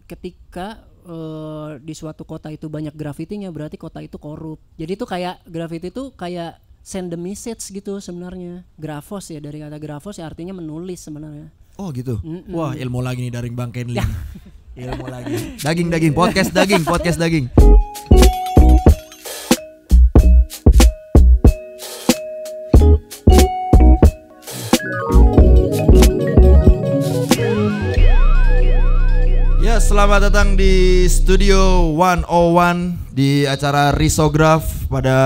ketika di suatu kota itu banyak grafitinya berarti kota itu korup. Jadi itu kayak grafiti itu kayak send the message gitu sebenarnya. Grafos ya, dari kata grafos ya artinya menulis sebenarnya. Oh gitu. Wah, ilmu lagi nih dari Bang Kenli. Ilmu lagi. Daging podcast daging. Ya, selamat datang di Studio 101 di acara Risograf pada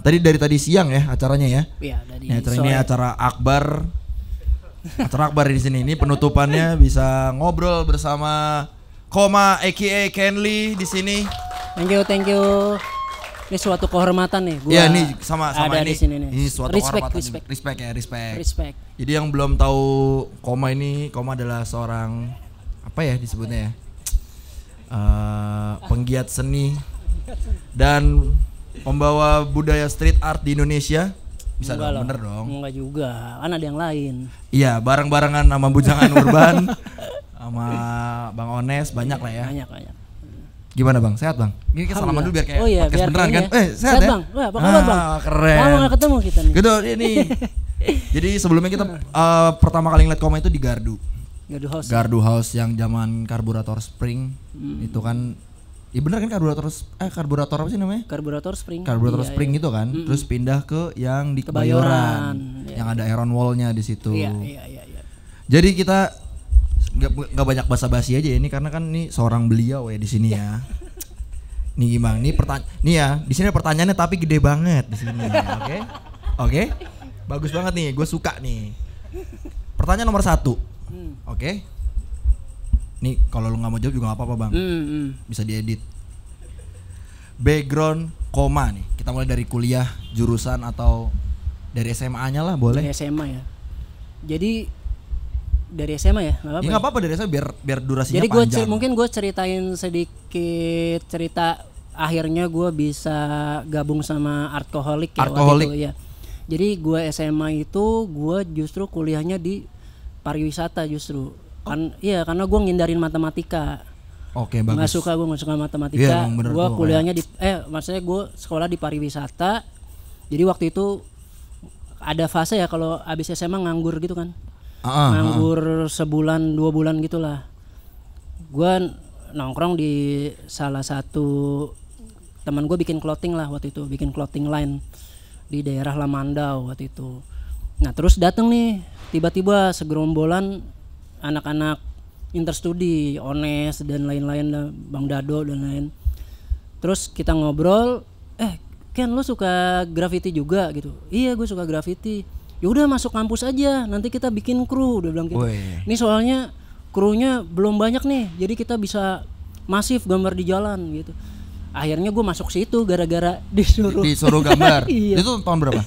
dari siang ya acaranya ya. Iya, dari Ini acara akbar. Acara akbar di sini. Ini penutupannya bisa ngobrol bersama Koma aka Kenli di sini. Thank you. Ini suatu kehormatan nih gua. Ya, ini sama ada ini. Di sini nih. Ini suatu kehormatan. Respect. Jadi yang belum tahu Koma adalah seorang apa ya disebutnya ya? Penggiat seni dan pembawa budaya street art di Indonesia. Bisa enggak dong, bener dong. Enggak juga, kan ada yang lain. Iya, bareng-barengan sama Bujangan Urban, sama Bang Ones, banyak lah ya. Banyak. Gimana Bang? Sehat Bang? Ini kita salaman dulu biar kayak podcast biar beneran kan? Ya. Sehat ya? Bang. Wah, apa kabar Bang? Keren. Lama gak ketemu kita nih. Gitu ini. Jadi sebelumnya kita pertama kali ngeliat Koma itu di Gardu House yang zaman karburator Spring. Itu kan ya bener kan karburator apa sih namanya? Karburator Spring. Spring gitu kan. Terus pindah ke yang di Kebayoran. Yang ada Iron Wall-nya di situ. Iya. Jadi kita nggak banyak basa-basi aja ini karena kan ini seorang beliau ya di sini ya. Nih Bang, nih ya, di sini pertanyaannya tapi gede banget di sini. Oke? Bagus banget nih, gue suka nih. Pertanyaan nomor 1. Oke. Nih kalau lu nggak mau jawab juga nggak apa-apa Bang. Bisa diedit. Background Koma nih. Kita mulai dari kuliah, jurusan atau dari SMA-nya lah boleh. Dari SMA ya. Jadi dari SMA ya, nggak apa-apa. Ya nggak apa-apa dari SMA biar durasinya jadi panjang. Jadi mungkin gue ceritain sedikit cerita akhirnya gue bisa gabung sama Artcoholic ya. Waktu itu, ya. Jadi gue SMA itu gue justru kuliahnya di pariwisata justru. Karena gue ngindarin matematika. Oke, bagus. Gue nggak suka matematika. Gue kuliahnya maksudnya gue sekolah di pariwisata. Jadi waktu itu ada fase ya kalau abis SMA nganggur gitu kan. Nganggur sebulan 2 bulan gitulah. Gue nongkrong di salah satu teman gue bikin clothing line di daerah Lamandau waktu itu. Nah terus dateng nih tiba-tiba segerombolan anak-anak interstudi, Ones dan lain-lain, Bang Dado dan lain. Terus kita ngobrol, Ken lu suka graffiti juga gitu? Iya gue suka graffiti. Yaudah masuk kampus aja, nanti kita bikin kru, udah bilang gitu. Ini soalnya krunya belum banyak nih, jadi kita bisa masif gambar di jalan gitu. Akhirnya gue masuk situ gara-gara disuruh gambar. Iya. Itu tahun berapa?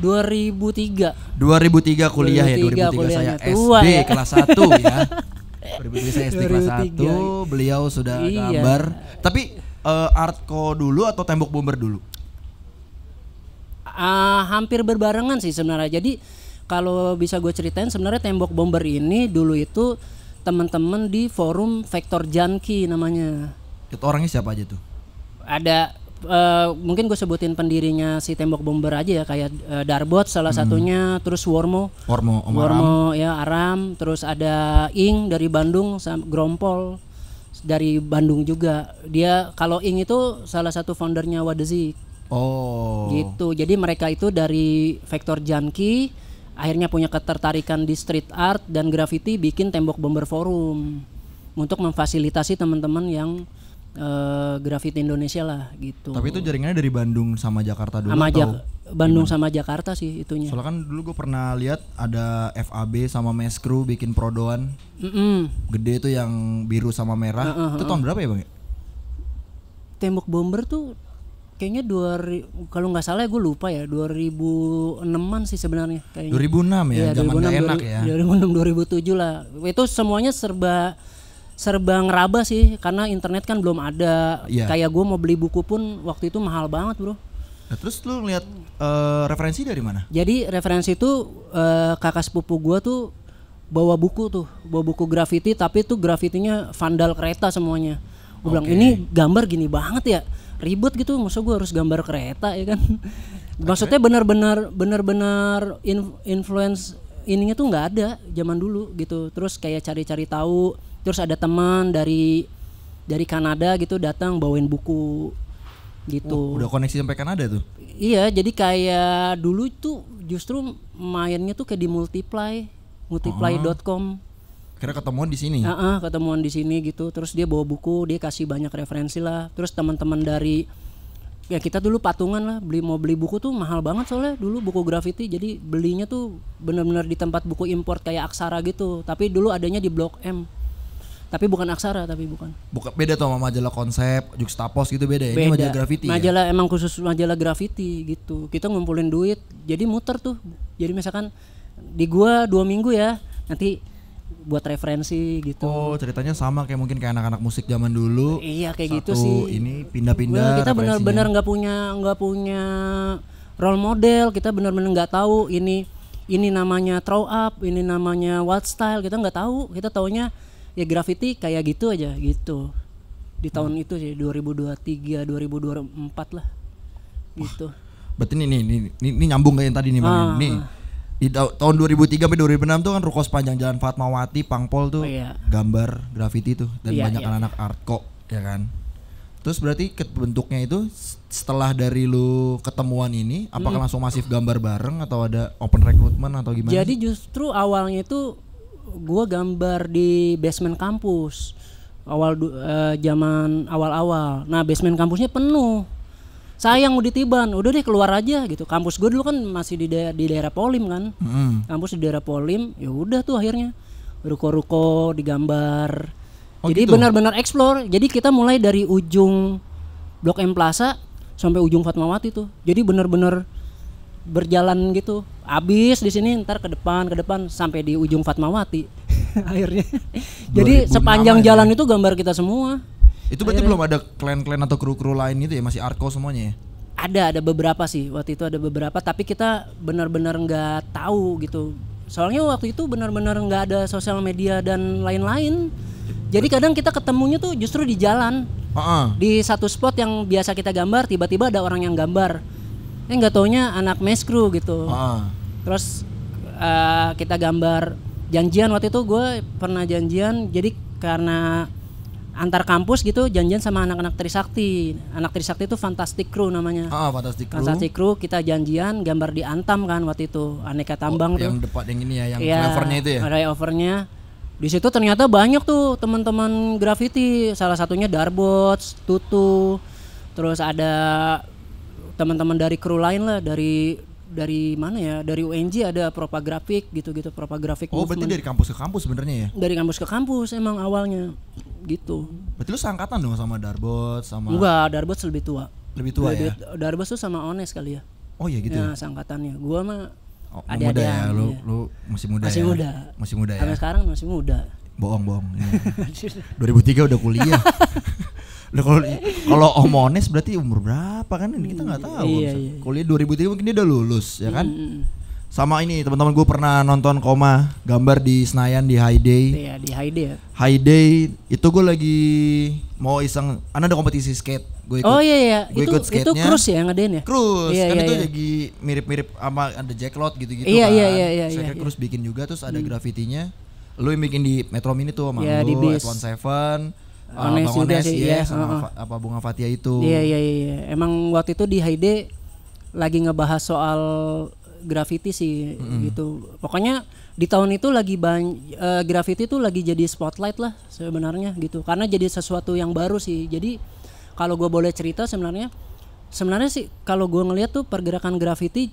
2003 kuliah ya. 2003 saya SD ya. Kelas 1 ya. 2003 saya SD kelas 1, beliau sudah gambar. Tapi Artco dulu atau Tembok Bomber dulu? Hampir berbarengan sih sebenarnya. Jadi kalau bisa gue ceritain sebenarnya Tembok Bomber ini dulu itu teman-teman di forum Vektor Janki namanya. Itu orangnya siapa aja tuh? Ada mungkin gue sebutin pendirinya si Tembok Bomber aja ya, kayak Darbot salah satunya, terus Wormo ya, Aram, terus ada Ing dari Bandung, Grompol dari Bandung juga. Dia kalau Ing itu salah satu foundernya Wadezik. Gitu. Jadi mereka itu dari Vektor Janki akhirnya punya ketertarikan di street art dan graffiti, bikin Tembok Bomber Forum untuk memfasilitasi teman-teman yang graffiti Indonesia lah gitu. Tapi itu jaringannya dari Bandung sama Jakarta dulu Bandung sama Jakarta sih itunya. Soalnya kan dulu gue pernah lihat ada FAB sama Meskru bikin prodoan. Gede itu yang biru sama merah. Itu tahun berapa ya Bang? Tembok Bomber tuh kayaknya kalau nggak salah gue lupa ya, 2006-an sih sebenarnya kayaknya. 2006 ya, zaman gak enak ya. 2006 2007 lah. Itu semuanya serba ngeraba sih karena internet kan belum ada. Kayak gue mau beli buku pun waktu itu mahal banget bro. Nah, terus lu ngeliat referensi dari mana? Jadi referensi itu kakak sepupu gue tuh bawa buku graffiti, tapi tuh grafitinya vandal kereta semuanya. Gue bilang ini gambar gini banget ya, ribet gitu, masa gue harus gambar kereta ya kan. Maksudnya benar-benar influence ininya tuh nggak ada zaman dulu gitu. Terus kayak cari-cari tahu, terus ada teman dari Kanada gitu datang bawain buku gitu. Udah koneksi sampai Kanada tuh? Iya, jadi kayak dulu tuh justru mainnya tuh kayak di multiply.com. Kira ketemuan di sini? Ketemuan di sini gitu. Terus dia bawa buku, dia kasih banyak referensi lah. Terus teman-teman dari ya kita dulu patungan lah, mau beli buku tuh mahal banget soalnya dulu buku graffiti. Jadi belinya tuh benar-benar di tempat buku import kayak Aksara gitu. Tapi dulu adanya di Blok M. Tapi bukan Aksara, bukan. Beda tuh sama majalah Konsep, Juxtapos gitu beda ya? Ini majalah graffiti majalah ya? Emang khusus majalah graffiti gitu. Kita ngumpulin duit, jadi muter tuh. Jadi misalkan di gua 2 minggu ya, nanti buat referensi gitu. Oh, ceritanya sama kayak mungkin kayak anak-anak musik zaman dulu. Iya, kayak gitu sih. Ini pindah-pindah. Kita benar-benar nggak punya role model. Kita benar-benar nggak tahu ini namanya throw up, ini namanya wild style. Kita nggak tahu. Kita taunya ya graffiti kayak gitu aja gitu. Di tahun itu sih 2023, 2024 lah. Gitu. Berarti ini nyambung kayak yang tadi nih Bang. Nih. Di tahun 2003 sampai 2006 tuh kan ruko sepanjang Jalan Fatmawati, Pangpol tuh gambar graffiti tuh dan banyak anak-anak artco ya kan. Terus berarti bentuknya itu setelah dari lu ketemuan ini apakah langsung masif gambar bareng atau ada open recruitment atau gimana? Jadi justru awalnya itu gua gambar di basement kampus. Zaman awal-awal. Nah, basement kampusnya penuh. Sayang mau ditiban, udah deh keluar aja gitu. Kampus gue dulu kan masih di daerah Polim kan. Kampus di daerah Polim, ya udah tuh akhirnya ruko-ruko digambar. Jadi gitu? Benar-benar explore. Jadi kita mulai dari ujung Blok M Plaza sampai ujung Fatmawati tuh. Jadi benar-benar berjalan gitu. Abis di sini ntar ke depan sampai di ujung Fatmawati. Akhirnya. Jadi sepanjang jalan itu gambar kita semua. Itu berarti belum ada klan-klan atau kru-kru lain gitu ya, masih artco semuanya ya? Ada beberapa sih, waktu itu ada beberapa, tapi kita benar-benar nggak tahu gitu. Soalnya waktu itu benar-benar nggak ada sosial media dan lain-lain. Jadi kadang kita ketemunya tuh justru di jalan. Di satu spot yang biasa kita gambar, tiba-tiba ada orang yang gambar. Nggak taunya anak meskru gitu. Terus kita gambar janjian, waktu itu gue pernah janjian, jadi karena antar kampus gitu janjian sama anak-anak Trisakti. Anak Trisakti itu Fantastic Crew namanya. Fantastic Crew kita janjian gambar di Antam kan waktu itu. Aneka Tambang tuh. Yang depan yang ini ya, yang flyovernya itu ya. Flyovernya. Di situ ternyata banyak tuh teman-teman graffiti. Salah satunya Darbots, Tutu. Terus ada teman-teman dari kru lain lah, dari mana ya? Dari UNJ ada Propaggraphic gitu-gitu, Propaggraphic. Berarti dari kampus ke kampus sebenarnya ya? Dari kampus ke kampus emang awalnya. Gitu. Berarti lu seangkatan dong sama Darbots sama? Enggak, Darbots lebih tua. Lebih tua ya? Darbots tuh sama Ones kali ya. Oh iya gitu ya? Seangkatannya. Gua mah muda ya, lu masih muda ya? Masih muda ya? Sampai sekarang masih muda. Bohong. 2003 udah kuliah. Kalau Om Ones berarti umur berapa kan? Ini kita nggak tahu. Iya. Kuliah 2003 mungkin dia udah lulus ya kan? Sama ini teman-teman gue pernah nonton Koma gambar di Senayan di High Day. Iya di High Day ya. High Day itu gue lagi mau iseng, ada kompetisi skate. Gue ikut. Oh iya. Gue ikut skate-nya. Itu Cruise ya ngadain ya? Cruise kan itu lagi mirip-mirip sama ada Jacklot gitu-gitu kan. Iya. Saya Cruise bikin juga terus ada grafitinya. Lu yang bikin di Metro Mini tuh sama lu, At17, Ones juga sih ya. Sama apa Bunga Fatia itu. Iya. Emang waktu itu di High Day lagi ngebahas soal graffiti sih gitu. Pokoknya di tahun itu lagi graffiti tuh lagi jadi spotlight lah sebenarnya gitu. Karena jadi sesuatu yang baru sih. Jadi kalau gue boleh cerita sebenarnya sih kalau gue ngeliat tuh pergerakan graffiti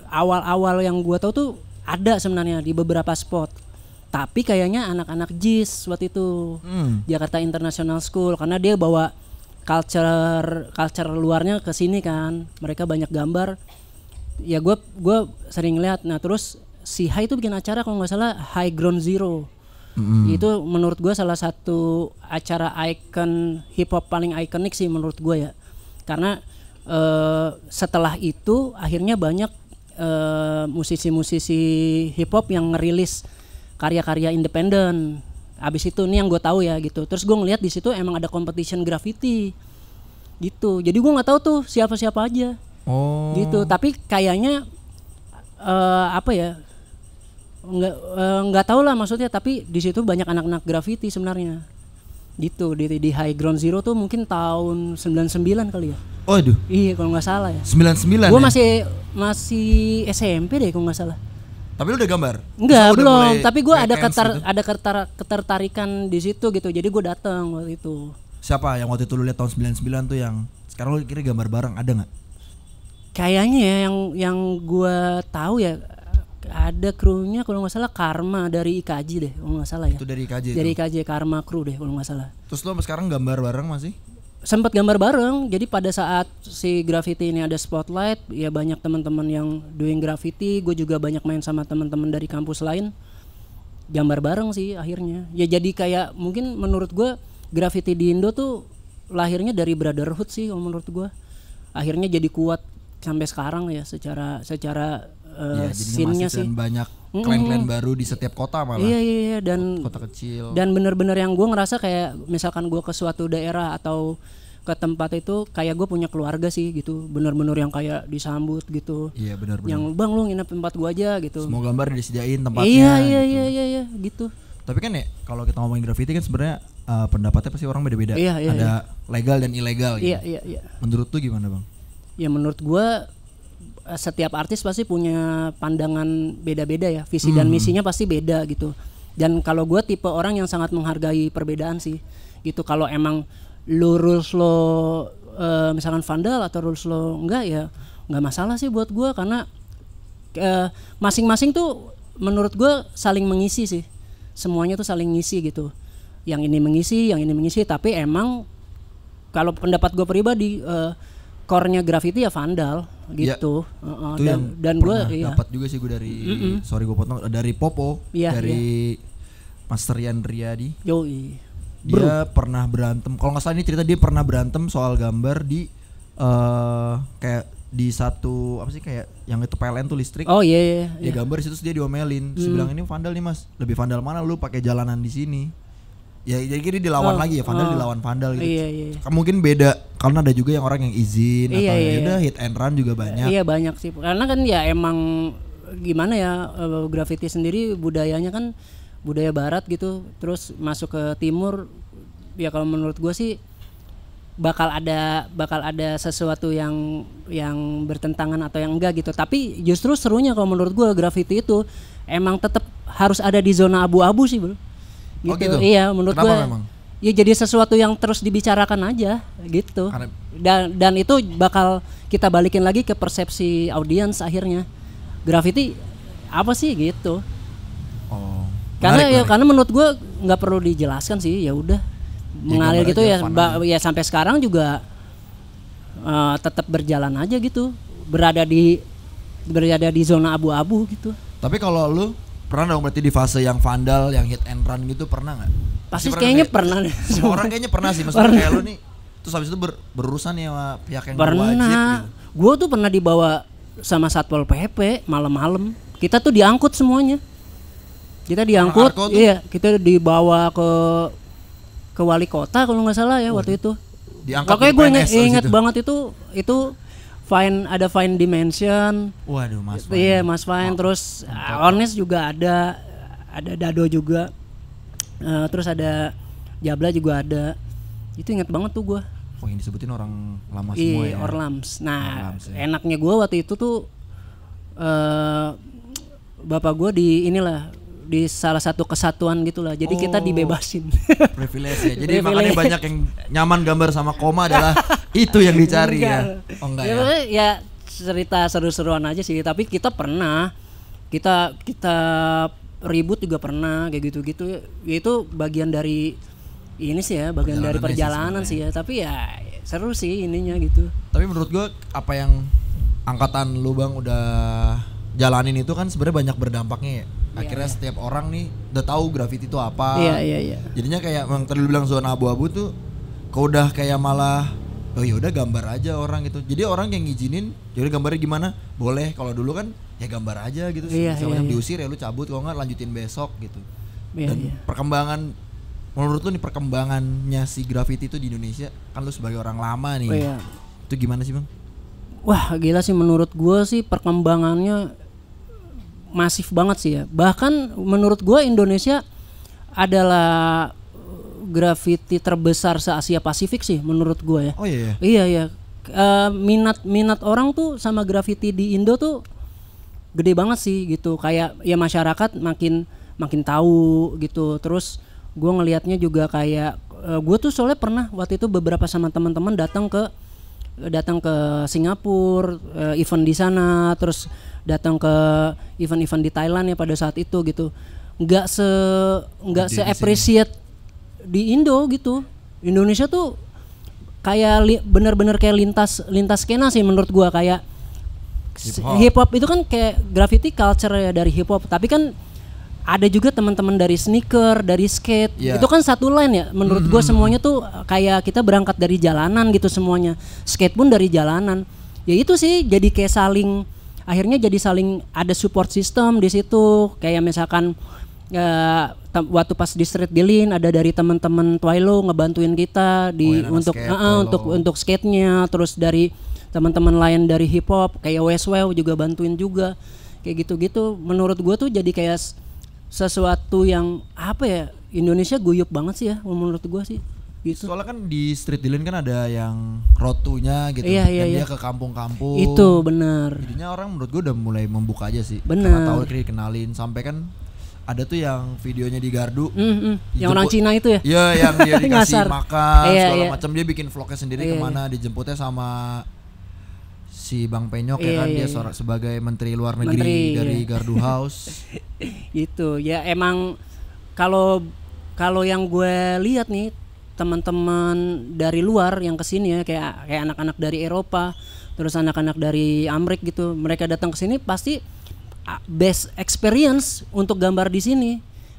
awal-awal yang gue tahu tuh ada sebenarnya di beberapa spot. Tapi kayaknya anak-anak JIS waktu itu Jakarta International School, karena dia bawa culture luarnya ke sini kan. Mereka banyak gambar. Ya gue sering lihat. Nah terus si High itu bikin acara kalau nggak salah High Ground Zero. Itu menurut gue salah satu acara ikon hip hop paling ikonik sih menurut gue ya. Karena setelah itu akhirnya banyak musisi-musisi hip hop yang ngerilis karya-karya independen. Abis itu nih yang gue tahu ya gitu. Terus gue ngeliat di situ emang ada competition graffiti gitu. Jadi gue nggak tahu tuh siapa-siapa aja. Gitu. Tapi kayaknya apa ya? Nggak tahu lah maksudnya. Tapi di situ banyak anak-anak graffiti sebenarnya. Gitu di High Ground Zero tuh mungkin tahun 99 kali ya. Oh aduh. Iya kalau nggak salah ya. 99. Gue masih SMP deh kalau nggak salah. Tapi lu udah gambar? Enggak, belum. Tapi gue ada ketertarikan di situ gitu. Jadi gue datang waktu itu. Siapa yang waktu itu lu lihat tahun 99 tuh yang sekarang lu kira gambar bareng ada nggak? Kayaknya ya yang gue tahu ya ada krunya kalau nggak salah Karma dari IKJ deh kalau nggak salah ya. Itu dari IKJ. Dari IKJ Karma kru deh kalau nggak salah. Terus lu sekarang gambar bareng masih? Sempat gambar bareng. Jadi pada saat si graffiti ini ada spotlight, ya banyak teman-teman yang doing graffiti. Gue juga banyak main sama teman-teman dari kampus lain. Gambar bareng sih akhirnya. Ya jadi kayak mungkin menurut gue graffiti di Indo tuh lahirnya dari brotherhood sih kalau menurut gue. Akhirnya jadi kuat sampai sekarang ya secara scene-nya sih. Banyak klan-klan baru di setiap kota malah. Iya dan kota kecil. Dan bener-bener yang gue ngerasa kayak misalkan gue ke suatu daerah atau ke tempat itu kayak gue punya keluarga sih gitu. Bener-bener yang kayak disambut gitu. Iya benar-benar. Yang bang lu nginep tempat gue aja gitu. Semua gambar disediain tempatnya. Iya gitu. Tapi kan ya kalau kita ngomongin graffiti kan sebenarnya pendapatnya pasti orang beda-beda. Iya, ada legal dan ilegal gitu. Iya. Menurut tuh gimana bang? Ya menurut gue setiap artis pasti punya pandangan beda-beda ya, visi dan misinya pasti beda gitu. Dan kalau gue tipe orang yang sangat menghargai perbedaan sih gitu. Kalau emang rules lo misalkan vandal atau rules lo enggak ya nggak masalah sih buat gue, karena masing-masing tuh menurut gue saling mengisi sih, semuanya tuh saling ngisi gitu. Yang ini mengisi, tapi emang kalau pendapat gue pribadi core-nya graffiti ya vandal gitu. Ya, dan gue dapat juga sih gue dari sorry gue potong, dari Popo, dari Master Yan Riyadi. Dia pernah berantem, kalau nggak salah ini cerita dia pernah berantem soal gambar di kayak di satu apa sih kayak yang itu PLN tuh listrik. Iya. Dia gambar di situ dia diomelin. Terus bilang ini vandal nih mas, lebih vandal mana lu pakai jalanan di sini. Ya jadi dilawan lagi ya, vandal dilawan vandal gitu. Iya. Mungkin beda karena ada juga yang orang yang izin atau udah hit and run juga banyak. Iya banyak sih. Karena kan ya emang gimana ya, graffiti sendiri budayanya kan budaya barat gitu, terus masuk ke timur ya kalau menurut gue sih bakal ada sesuatu yang bertentangan atau yang enggak gitu. Tapi justru serunya kalau menurut gue graffiti itu emang tetap harus ada di zona abu-abu sih bro. Gitu. Iya menurut gue ya jadi sesuatu yang terus dibicarakan aja gitu. Dan itu bakal kita balikin lagi ke persepsi audiens akhirnya. Graffiti apa sih gitu. Karena menurut gue nggak perlu dijelaskan sih, ya udah mengalir gitu ya. Ya sampai sekarang juga tetap berjalan aja gitu, berada di zona abu-abu gitu. Tapi kalau lu pernah dong berarti di fase yang vandal, yang hit and run gitu pernah nggak? Pasti kayaknya pernah. Semua orang kayaknya pernah sih, maksudnya kayak lu nih. Terus habis itu berurusan ya sama pihak yang berwajib gitu. Gue tuh pernah dibawa sama Satpol PP malam-malam. Kita tuh diangkut semuanya. Kita diangkut, kita dibawa ke wali kota kalau nggak salah ya waktu itu. Pokoknya gue inget banget itu ada fine dimension. Waduh mas. Iya mas fine. Terus honest juga ada Dado juga. Terus ada Jabla juga ada. Itu inget banget tuh gue. Oh yang disebutin orang lama semua ya. Orlams. Nah enaknya gue waktu itu tuh bapak gue di salah satu kesatuan gitulah. Jadi kita dibebasin. Privilege ya. Jadi makanya banyak yang nyaman gambar sama koma adalah itu yang dicari ya. Oh enggak ya. Ya cerita seru-seruan aja sih, tapi kita pernah kita ribut juga pernah kayak gitu-gitu. Itu bagian dari ini sih ya, bagian dari perjalanan sih ya. Tapi ya seru sih ininya gitu. Tapi menurut gua apa yang angkatan lu Bang udah jalanin itu kan sebenarnya banyak berdampaknya ya. Akhirnya setiap orang nih udah tahu graffiti itu apa. Iya. Jadinya kayak yang tadi lu bilang zona abu-abu tuh kau udah kayak malah oh ya udah gambar aja orang gitu. Jadi orang yang ngizinin, jadi gambarnya gimana? Boleh. Kalau dulu kan ya gambar aja gitu sih. Yang diusir ya lu cabut, kalau nggak lanjutin besok gitu. Dan perkembangan, menurut lu nih perkembangannya si graffiti itu di Indonesia, kan lu sebagai orang lama nih, itu gimana sih Bang? Wah gila sih, menurut gue sih perkembangannya masif banget sih ya. Bahkan menurut gue Indonesia adalah graffiti terbesar se-Asia Pasifik sih menurut gue ya. Oh iya. Iya. Minat orang tuh sama graffiti di Indo tuh gede banget sih gitu. Kayak ya masyarakat makin tahu gitu. Terus gue ngelihatnya juga kayak gue tuh soalnya pernah waktu itu beberapa sama teman-teman datang ke Singapura, event di sana, terus datang ke event-event di Thailand ya pada saat itu gitu. Nggak se appreciate di Indo gitu. Indonesia tuh kayak benar-benar kayak lintas skena sih menurut gua. Kayak hip hop itu kan kayak graffiti culture ya dari hip hop, tapi kan ada juga teman-teman dari sneaker, dari skate. Itu kan satu line ya menurut gua. Semuanya tuh kayak kita berangkat dari jalanan gitu semuanya. Skate pun dari jalanan. Ya itu sih jadi kayak akhirnya jadi saling ada support system di situ. Kayak misalkan waktu pas di Street Dilin ada dari teman-teman Twilo ngebantuin kita untuk skate-nya, terus dari teman-teman lain dari hip hop kayak Westwell juga bantuin juga. Kayak gitu-gitu menurut gua tuh jadi kayak sesuatu yang apa ya, Indonesia guyup banget sih ya menurut gua sih gitu. Soalnya kan di Street Dilin kan ada yang rotunya gitu, dia ke kampung-kampung. Itu benar. Jadinya orang menurut gua udah mulai membuka aja sih. Bener. Karena tahu dikenalin, sampai kan ada tuh yang videonya di Gardu, yang orang Cina itu ya? Iya, yang dia dikasih makan segala macam, dia bikin vlognya sendiri kemana, dijemputnya sama si Bang Penyok ya kan, dia sebagai Menteri Luar Negeri dari Gardu House. Itu ya emang kalau yang gue lihat nih teman-teman dari luar yang kesini ya kayak anak-anak dari Eropa, terus anak-anak dari Amerika gitu, mereka datang ke sini pasti best experience untuk gambar di sini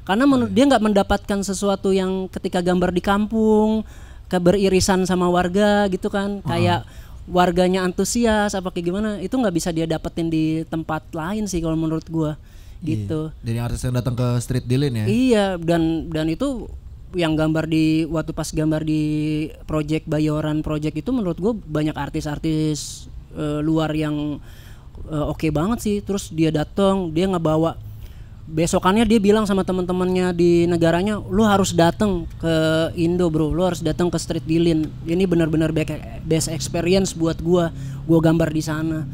karena dia nggak mendapatkan sesuatu yang ketika gambar di kampung beririsan sama warga gitu kan, kayak warganya antusias apa kayak gimana, itu nggak bisa dia dapetin di tempat lain sih kalau menurut gua gitu. Dari artis yang datang ke Street Dilin ya. Iya, dan itu yang gambar waktu pas gambar di project Bayoran project itu menurut gua banyak artis-artis luar yang oke banget sih. Terus dia datang, dia ngebawa, besokannya dia bilang sama teman-temannya di negaranya, lu harus datang ke Indo bro, lu harus datang ke Street Dilin, ini benar-benar best experience buat gua gambar di sana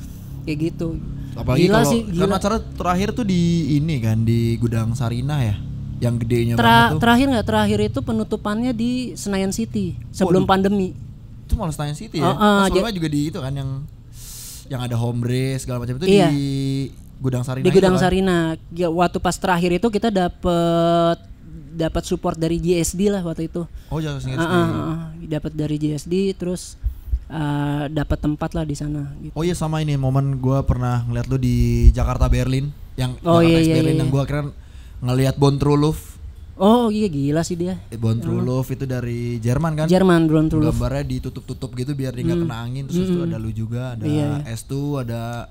kayak gitu. Apalagi karena acara terakhir tuh di ini kan di Gudang Sarinah ya, yang gedenya banget tuh. Terakhir itu penutupannya di Senayan City sebelum pandemi. Itu malah Senayan City ya. Sebelumnya juga di itu kan yang ada home race segala macam itu di Gudang Sarinah. Di Gudang Sarinah. Ya, waktu pas terakhir itu kita dapat support dari JSD lah waktu itu. Oh, JSD. Dapat dari JSD, terus dapat tempat lah di sana gitu. Oh iya, sama ini momen gua pernah ngeliat lu di Jakarta Berlin yang Berlin yang gua kira ngeliat Born True Love. Oh iya, gila sih dia. Born True Love itu dari Jerman kan? Jerman, Born True Love. Gambarnya ditutup-tutup gitu biar dia nggak kena angin. Terus itu ada lu juga, ada S2, ada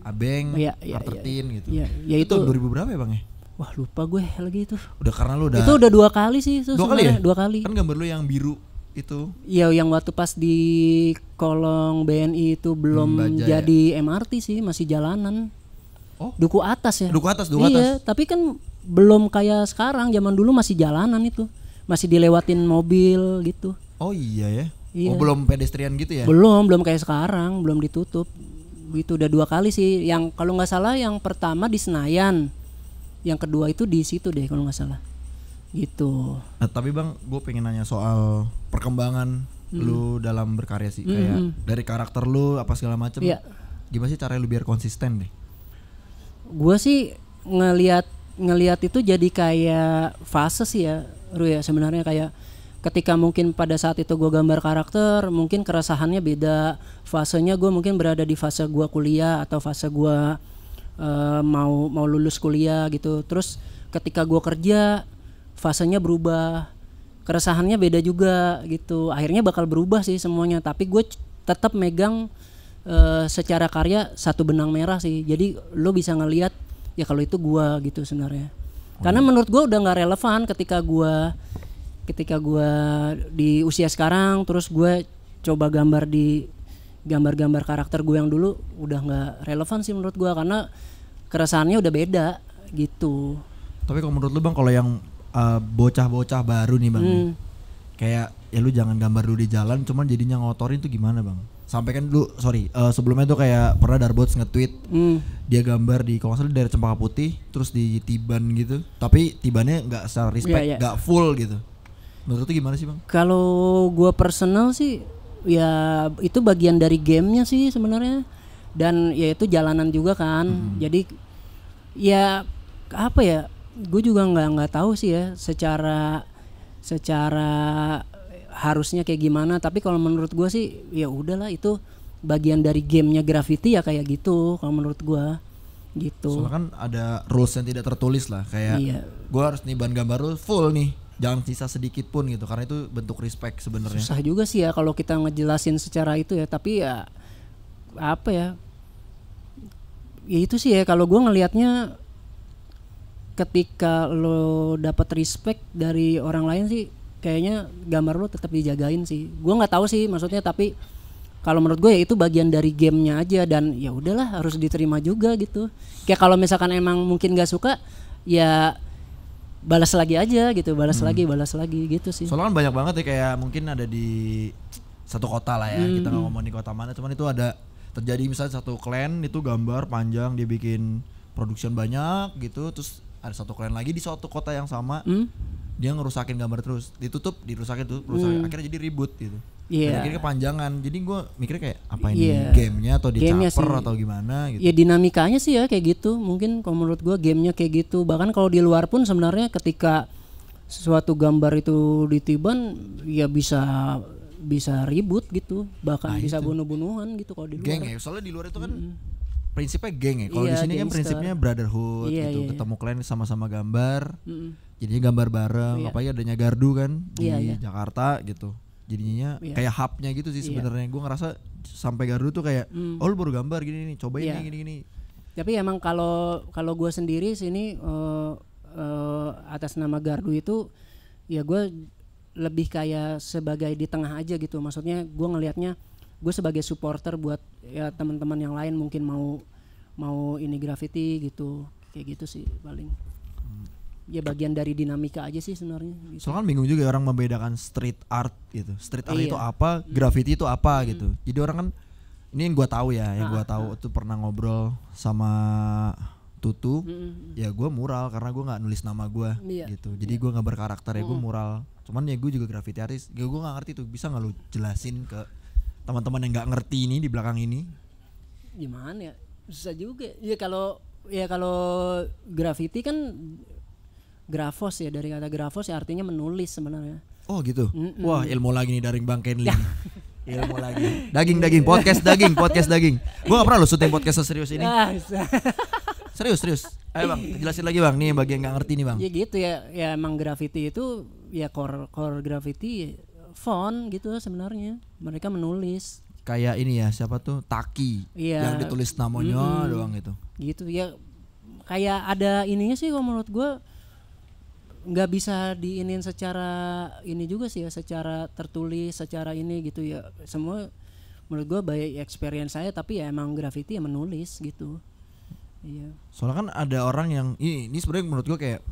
Abeng, Martin gitu. Iya, itu 2000 berapa ya Bang ya? Wah lupa gue lagi itu. Udah karena lu udah. Itu udah 2 kali sih itu. 2 kali ya? 2 kali. Kan gambar lu yang biru itu. Iya, yang waktu pas di kolong BNI itu belum jadi MRT sih, masih jalanan. Oh, Duku Atas ya. Duku Atas. Iya, tapi kan belum kayak sekarang, zaman dulu masih jalanan itu. Masih dilewatin mobil gitu. Oh iya ya. Iya. Oh, belum pedestrian gitu ya? Belum kayak sekarang, belum ditutup. Gitu udah 2 kali sih. Yang kalau nggak salah yang pertama di Senayan. Yang kedua itu di situ deh kalau nggak salah. Gitu. Nah, tapi Bang, gue pengen nanya soal perkembangan lu dalam berkarya sih. Kayak dari karakter lu apa segala macem. Gimana sih cara lu biar konsisten deh? Gue sih ngelihat itu jadi kayak fase sih ya, Ru ya, sebenarnya kayak ketika mungkin pada saat itu gue gambar karakter, mungkin keresahannya beda. Fasenya gue mungkin berada di fase gue kuliah atau fase gue mau lulus kuliah gitu. Terus ketika gue kerja, fasenya berubah, keresahannya beda juga gitu. Akhirnya bakal berubah sih semuanya. Tapi gue tetap megang secara karya satu benang merah sih. Jadi lo bisa ngelihat ya kalau itu gua gitu sebenarnya. Karena menurut gua udah nggak relevan ketika gua di usia sekarang terus gua coba gambar di gambar-gambar karakter gue yang dulu udah nggak relevan sih menurut gue karena keresahannya udah beda gitu. Tapi kalau menurut lu bang, kalau yang bocah-bocah baru nih bang, kayak ya lu jangan gambar dulu di jalan, cuman jadinya ngotorin tuh gimana bang? Sampai kan dulu, sebelumnya tuh kayak pernah Darbots nge-tweet dia gambar di kalau nggak salah daerah Cempaka Putih, terus di Tiban gitu, tapi Tibannya nggak secara respect, nggak full gitu. Menurut lu gimana sih bang? Kalau gue personal sih ya itu bagian dari gamenya sih sebenarnya, dan ya itu jalanan juga kan. Jadi ya apa ya, gue juga nggak tahu sih ya secara harusnya kayak gimana, tapi kalau menurut gue sih ya udahlah itu bagian dari gamenya graffiti ya kayak gitu kalau menurut gue gitu. Soalnya kan ada rules yang tidak tertulis lah, kayak gue harus niban gambar lu full nih, jangan sisa sedikit pun gitu, karena itu bentuk respect sebenarnya. Susah juga sih ya kalau kita ngejelasin secara itu ya, tapi ya apa ya, ya itu sih ya kalau gue ngelihatnya ketika lo dapat respect dari orang lain sih kayaknya gambar lo tetap dijagain sih. Gue nggak tahu sih maksudnya, tapi kalau menurut gue ya itu bagian dari gamenya aja, dan ya udahlah harus diterima juga gitu. Kayak kalau misalkan emang mungkin nggak suka ya balas lagi aja gitu, balas lagi gitu sih. Soalnya kan banyak banget ya, kayak mungkin ada di satu kota lah ya, kita nggak ngomong di kota mana, cuman itu ada terjadi misalnya satu clan itu gambar panjang, dia bikin production banyak gitu, terus ada satu clan lagi di suatu kota yang sama, dia ngerusakin gambar terus, ditutup, dirusakin tuh, akhirnya jadi ribut gitu. Dan akhirnya kepanjangan. Jadi gue mikirnya kayak apa ini gamenya atau dicaper atau gimana gitu. Ya dinamikanya sih ya kayak gitu. Mungkin kalau menurut gue gamenya kayak gitu. Bahkan kalau di luar pun sebenarnya ketika suatu gambar itu ditiban ya bisa ribut gitu. Bahkan bisa bunuh-bunuhan gitu kalau di luar. Geng ya. Soalnya di luar itu kan prinsipnya geng ya. Kalau di sini kan prinsipnya brotherhood gitu. Ketemu kalian sama-sama gambar. Jadinya gambar bareng. Apalagi adanya Gardu kan di Jakarta gitu. Jadinya kayak hubnya gitu sih sebenarnya. Gue ngerasa sampai Gardu tuh kayak oh lu baru gambar gini nih, cobain nih gini. Tapi emang kalau gue sendiri sini atas nama Gardu itu ya gue lebih kayak sebagai di tengah aja gitu. Maksudnya gue ngelihatnya gue sebagai supporter buat ya teman-teman yang lain mungkin mau ini graffiti gitu, kayak gitu sih paling. Ya bagian dari dinamika aja sih sebenarnya gitu. Soalnya kan bingung juga orang membedakan street art gitu. Street art itu apa, graffiti itu apa gitu. Jadi orang kan, ini yang gue tahu ya, yang gue tahu itu pernah ngobrol sama Tutu, ya gue mural karena gue nggak nulis nama gue gitu. Jadi gue nggak berkarakter ya gue mural. Cuman ya gue juga graffiti artis. Gue nggak ngerti tuh, bisa nggak lu jelasin ke teman-teman yang nggak ngerti ini di belakang ini? Gimana ya, susah juga. Ya kalau graffiti kan grafos ya, dari kata grafos ya artinya menulis sebenarnya. Oh gitu. Wah ilmu lagi nih dari Bang Kenly. Ilmu lagi. Daging podcast daging. Gue gak pernah lo syuting podcast serius ini. Serius. Ayo bang, jelasin lagi bang. Nih bagian nggak ngerti nih bang. Ya gitu ya. Ya emang graffiti itu ya core graffiti font gitu sebenarnya. Mereka menulis. Kayak ini ya, siapa tuh Taki yang ditulis namanya doang gitu. Gitu ya. Kayak ada ininya sih kalau menurut gue. Nggak bisa diinin secara ini juga sih ya, secara tertulis, secara ini gitu ya. Semua menurut gue by experience saya, tapi ya emang graffiti ya menulis gitu. Iya. Soalnya kan ada orang yang ini sebenarnya menurut gue kayak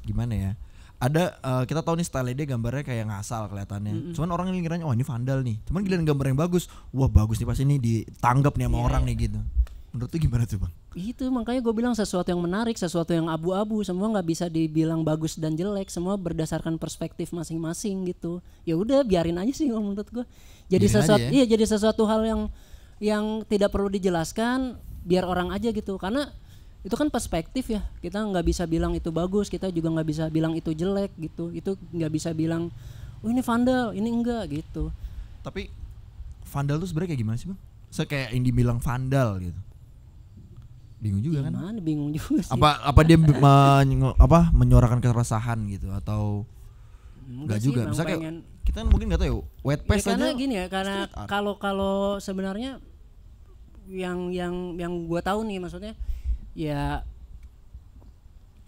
gimana ya? Ada kita tahu nih style dia gambarnya kayak ngasal kelihatannya. Cuman orang yang ngiranya oh ini vandal nih. Cuman giliran gambar yang bagus, wah bagus nih pas ini ditanggap nih sama orang nih gitu. Menurut lu gimana tuh bang? Itu makanya gue bilang sesuatu yang menarik, sesuatu yang abu-abu, semua nggak bisa dibilang bagus dan jelek, semua berdasarkan perspektif masing-masing gitu. Ya udah biarin aja sih menurut gue. Jadi jadi sesuatu hal yang tidak perlu dijelaskan, biar orang aja gitu. Karena itu kan perspektif ya. Kita nggak bisa bilang itu bagus, kita juga nggak bisa bilang itu jelek gitu. Itu nggak bisa bilang, oh ini vandal, ini enggak gitu. Tapi vandal tuh sebenarnya kayak gimana sih bang? Saya kayak yang dibilang vandal gitu. Bingung juga kan? Bingung juga sih. Apa dia menyuarakan keresahan gitu atau enggak juga? Misalnya kita kan mungkin enggak tahu ya, wet paste ya, karena aja. Gini ya, karena kalau sebenarnya yang gue tahu nih, maksudnya ya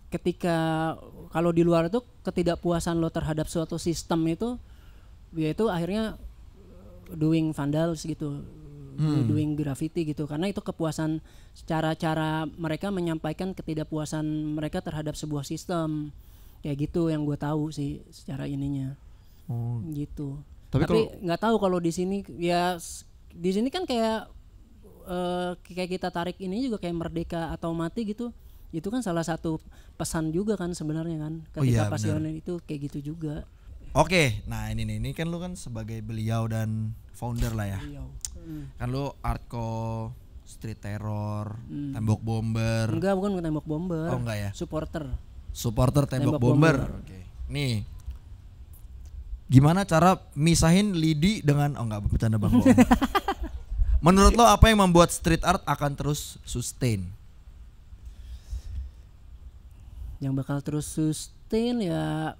ketika kalau di luar itu ketidakpuasan lo terhadap suatu sistem itu, ya itu akhirnya doing vandals gitu, doing graffiti gitu, karena itu kepuasan cara mereka menyampaikan ketidakpuasan mereka terhadap sebuah sistem kayak gitu yang gue tahu sih secara ininya. Gitu. Tapi nggak tahu kalau di sini ya, di sini kan kayak kita tarik ini juga kayak merdeka atau mati gitu. Itu kan salah satu pesan juga kan sebenarnya kan, ketika Pasioner itu kayak gitu juga. Oke, nah ini kan lu kan sebagai beliau dan founder lah ya. Kan lu Artco, Street Terror, Tembok Bomber. Enggak, bukan Tembok Bomber. Oh enggak ya? Supporter Tembok Bomber. Oke. Nih, gimana cara misahin lidi dengan enggak bercanda Bang. Menurut lo apa yang membuat street art akan terus sustain? Yang bakal terus sustain ya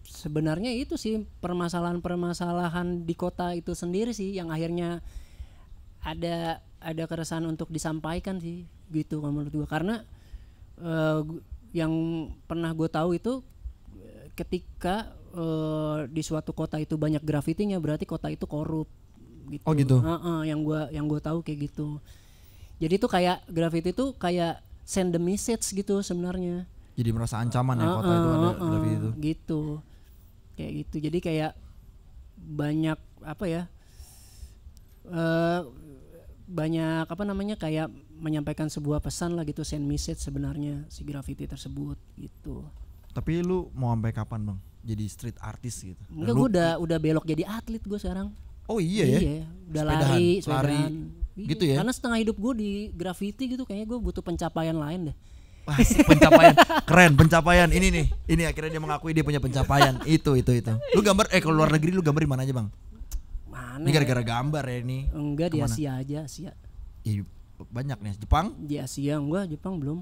sebenarnya itu sih permasalahan di kota itu sendiri sih, yang akhirnya ada keresahan untuk disampaikan sih gitu menurut gue. Karena yang pernah gue tahu itu ketika di suatu kota itu banyak grafitinya, berarti kota itu korup gitu. Oh gitu. Yang gue tahu kayak gitu. Jadi tuh kayak grafiti itu kayak send the message gitu sebenarnya. Jadi merasa ancaman ya kota itu ada grafiti itu. Gitu. Kayak gitu. Jadi kayak banyak apa ya? Banyak apa namanya, kayak menyampaikan sebuah pesan lah gitu, send message sebenarnya si grafiti tersebut gitu. Tapi lu mau sampai kapan Bang jadi street artist gitu? Enggak, gue udah belok jadi atlet gue sekarang. Oh iya ya? Iya, udah lari. Gitu ya? Karena setengah hidup gue di grafiti gitu, kayaknya gue butuh pencapaian lain deh. Wah, pencapaian keren, pencapaian ini akhirnya dia mengakui dia punya pencapaian. itu. Lu gambar kalau luar negeri lu gambar di mana aja Bang? Mana? Ini gara-gara gambar ya ini. Enggak, di Asia aja, Asia. Iya, banyak nih. Jepang? Di Asia enggak, Jepang belum.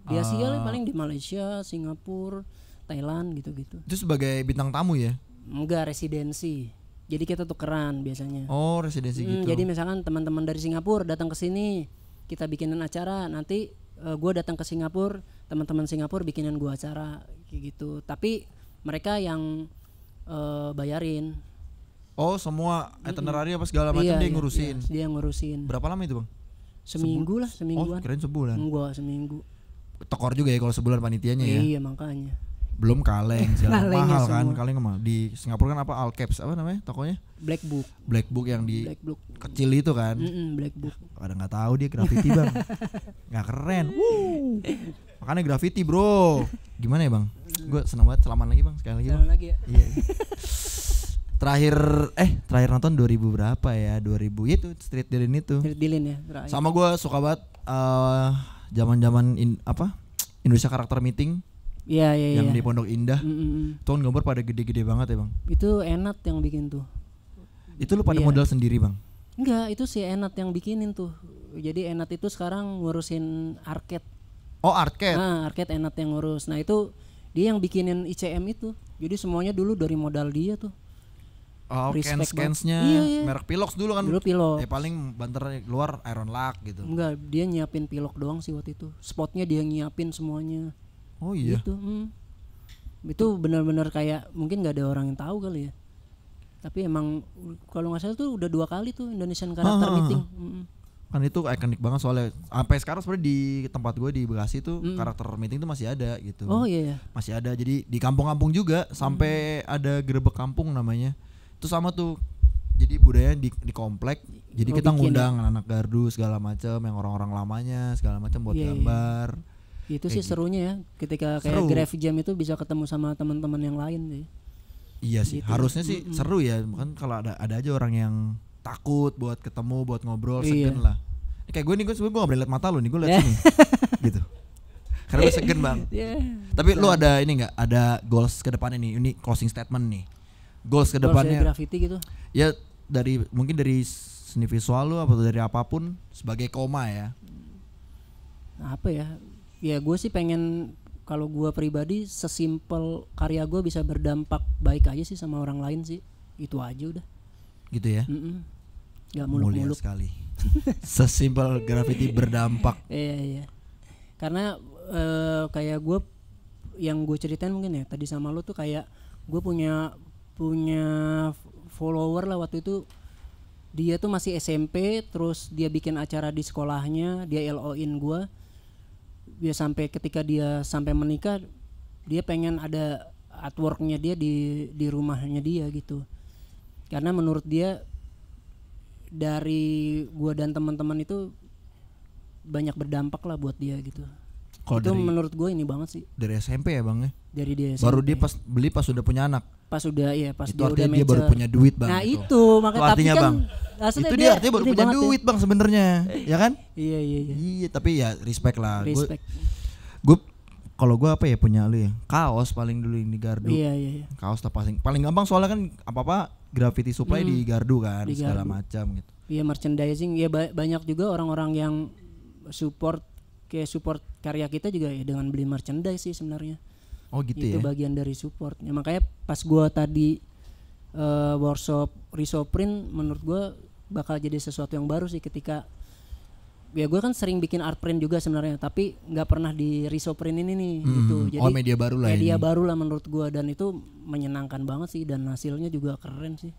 Di Asia lah paling di Malaysia, Singapura, Thailand gitu-gitu. Itu sebagai bintang tamu ya? Enggak, residensi. Jadi kita tukeran biasanya. Oh, residensi gitu. Jadi misalkan teman-teman dari Singapura datang ke sini, kita bikinin acara, nanti gue datang ke Singapura, teman-teman Singapura bikinin gue acara kayak gitu. Tapi mereka yang bayarin. Oh, semua itinerary apa segala macam dia ngurusin. Iya, dia ngurusin. Berapa lama itu Bang? Seminggu lah, semingguan. Oh, kirain sebulan. Enggak, seminggu. Tekor juga ya kalau sebulan panitianya ya. Iya, makanya. Belum kaleng segala mahal kan, semua. kaleng mahal. Di Singapura kan apa All Caps apa namanya tokonya? Black Book yang di Black Book. kecil itu kan. Black Book. Kadang nggak tahu dia graffiti Bang. Nggak keren. Makanya graffiti bro. Gimana ya Bang? Gue seneng banget, selamat lagi Bang, sekali lagi. Selamat lagi ya. Iya. Terakhir nonton 2000 berapa ya? 2000 itu Street Dealing itu. Street Dealing ya terakhir. Sama gue suka banget zaman-zaman Indonesia Karakter Meeting. Iya. Yang di Pondok Indah. Tuh gambar pada gede-gede banget ya Bang. Itu Enat yang bikin tuh. Itu lu pada modal sendiri Bang? Enggak, itu si Enat yang bikinin tuh. Jadi Enat itu sekarang ngurusin arcade. Oh, arcade. Nah, arcade Enat yang ngurus. Nah, itu dia yang bikinin ICM itu. Jadi semuanya dulu dari modal dia tuh. Oh, cans-cansnya merek Pilox dulu kan. Dulu Pilox. Paling banter keluar Iron Lock gitu. Enggak, dia nyiapin Pilox doang sih waktu itu. Spotnya dia nyiapin semuanya. Oh iya. Gitu. Itu benar-benar kayak mungkin nggak ada orang yang tahu kali ya. Tapi emang kalau nggak salah tuh udah 2 kali tuh Indonesian Karakter Meeting. Kan itu ikonik banget soalnya. Sampai sekarang sebenarnya di tempat gue di Bekasi tuh Karakter Meeting tuh masih ada gitu. Oh iya. Masih ada. Jadi di kampung-kampung juga sampai ada gerebek kampung namanya. Itu sama tuh. Jadi budaya di komplek. Jadi kita ngundang anak gardu segala macam, yang orang-orang lamanya segala macam buat gambar. Itu sih serunya ya, ketika kayak Graph Jam itu bisa ketemu sama teman-teman yang lain sih. Iya sih, gitu. Harusnya sih seru ya. Kan kalau ada aja orang yang takut buat ketemu, buat ngobrol, segan lah. Kayak gue nih, gue gak boleh liat mata lu nih, gue liat sini. Gitu. Karena gue segan Bang. Tapi lu ada ini nggak? Ada goals ke depannya nih? Ini closing statement nih. Goals ke depannya. Graffiti gitu. Ya mungkin dari seni visual lu atau dari apapun sebagai koma ya. Apa ya? Ya gue sih pengen, kalau gue pribadi sesimpel karya gue bisa berdampak baik aja sih sama orang lain sih. Itu aja udah. Gitu ya. Gak muluk-muluk. Mulia sekali. Sesimpel graffiti berdampak. Iya. Karena kayak gue yang gue ceritain mungkin ya tadi sama lu tuh, kayak gue punya follower lah waktu itu. Dia tuh masih SMP, terus dia bikin acara di sekolahnya, dia LO-in gue. Dia sampai ketika dia sampai menikah, dia pengen ada artworknya dia di rumahnya dia gitu. Karena menurut dia dari gue dan teman-teman itu banyak berdampak lah buat dia gitu. Kalo itu menurut gue ini banget sih. Dari SMP ya bang ya? Dari dia SMP. Baru dia beli pas udah punya anak? Pas udah, iya pas itu dia udah dia baru punya duit bang. Nah itu makanya artinya tapi kan bang, itu dia artinya baru punya duit ya bang sebenarnya. Ya kan? Iya. Iya tapi ya respect lah. Respect. Gue kalau gue apa ya punya lu ya, kaos paling dulu di Gardu. Iya. Kaos lah paling gampang soalnya kan apa graffiti supply di Gardu kan, di segala macam gitu. Iya, merchandising ya, banyak juga orang-orang yang support karya kita juga ya dengan beli merchandise sih sebenarnya. Oh gitu itu ya. Itu bagian dari support. Ya makanya pas gua tadi workshop Risoprint, menurut gua bakal jadi sesuatu yang baru sih ketika ya gue kan sering bikin art print juga sebenarnya, tapi nggak pernah di Risoprint ini nih gitu. Jadi media baru lah. Media baru lah menurut gua, dan itu menyenangkan banget sih, dan hasilnya juga keren sih.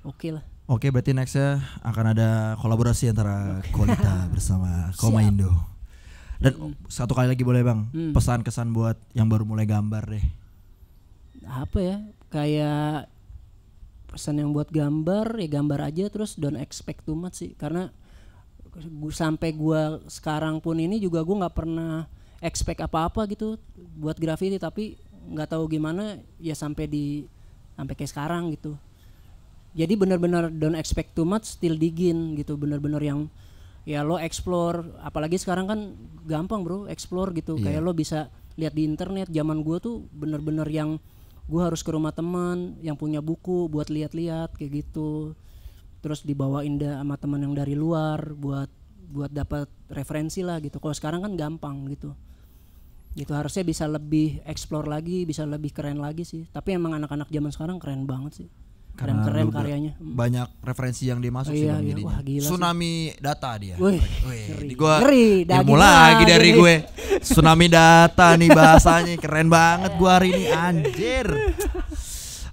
Oke lah. Oke, berarti nextnya akan ada kolaborasi antara Kolita bersama Koma Indo. Dan satu kali lagi boleh bang, pesan kesan buat yang baru mulai gambar deh. Apa ya, kayak pesan yang buat gambar ya gambar aja, terus don't expect too much sih. Karena sampai gua sekarang pun ini juga gua nggak pernah expect apa-apa gitu buat graffiti, tapi nggak tahu gimana ya sampai kayak sekarang gitu. Jadi benar-benar don't expect too much, still digging gitu, benar-benar yang ya lo explore, apalagi sekarang kan gampang bro explore gitu. Kayak lo bisa lihat di internet. Zaman gue tuh benar-benar yang gue harus ke rumah teman yang punya buku buat lihat-lihat kayak gitu, terus dibawain sama teman yang dari luar buat dapat referensi lah gitu. Kalau sekarang kan gampang gitu. Gitu harusnya bisa lebih explore lagi, bisa lebih keren lagi sih. Tapi emang anak-anak zaman sekarang keren banget sih. Keren karyanya. Banyak referensi yang dia masuk sih bang. Iya. Wah, gila tsunami sih. Data dia. Ngeri. Ilmu lagi dari gue. Tsunami data nih bahasanya, keren banget gua hari ini anjir.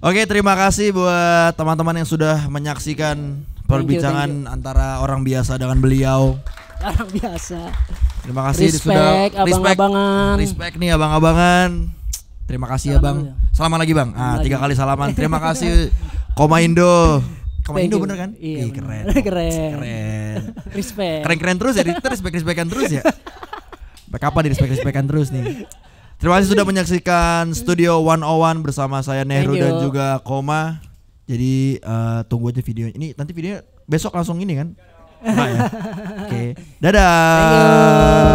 Oke, terima kasih buat teman-teman yang sudah menyaksikan perbincangan antara orang biasa dengan beliau. Orang biasa. Terima kasih sudah abang-abangan. Respect nih abang-abangan. Terima kasih ya bang. Salaman lagi bang. 3 kali salaman. Terima kasih Koma Indo. Koma Indo bener kan? Iya, keren. Respect. Keren terus ya. Kita respect-respectan terus ya. Sampai kapan di respect-respectan terus nih? Terima kasih sudah menyaksikan Studio 101 bersama saya Nehru dan juga Koma. Jadi tunggu aja videonya. Ini nanti videonya besok langsung ini kan? Ya? Oke. Dadah.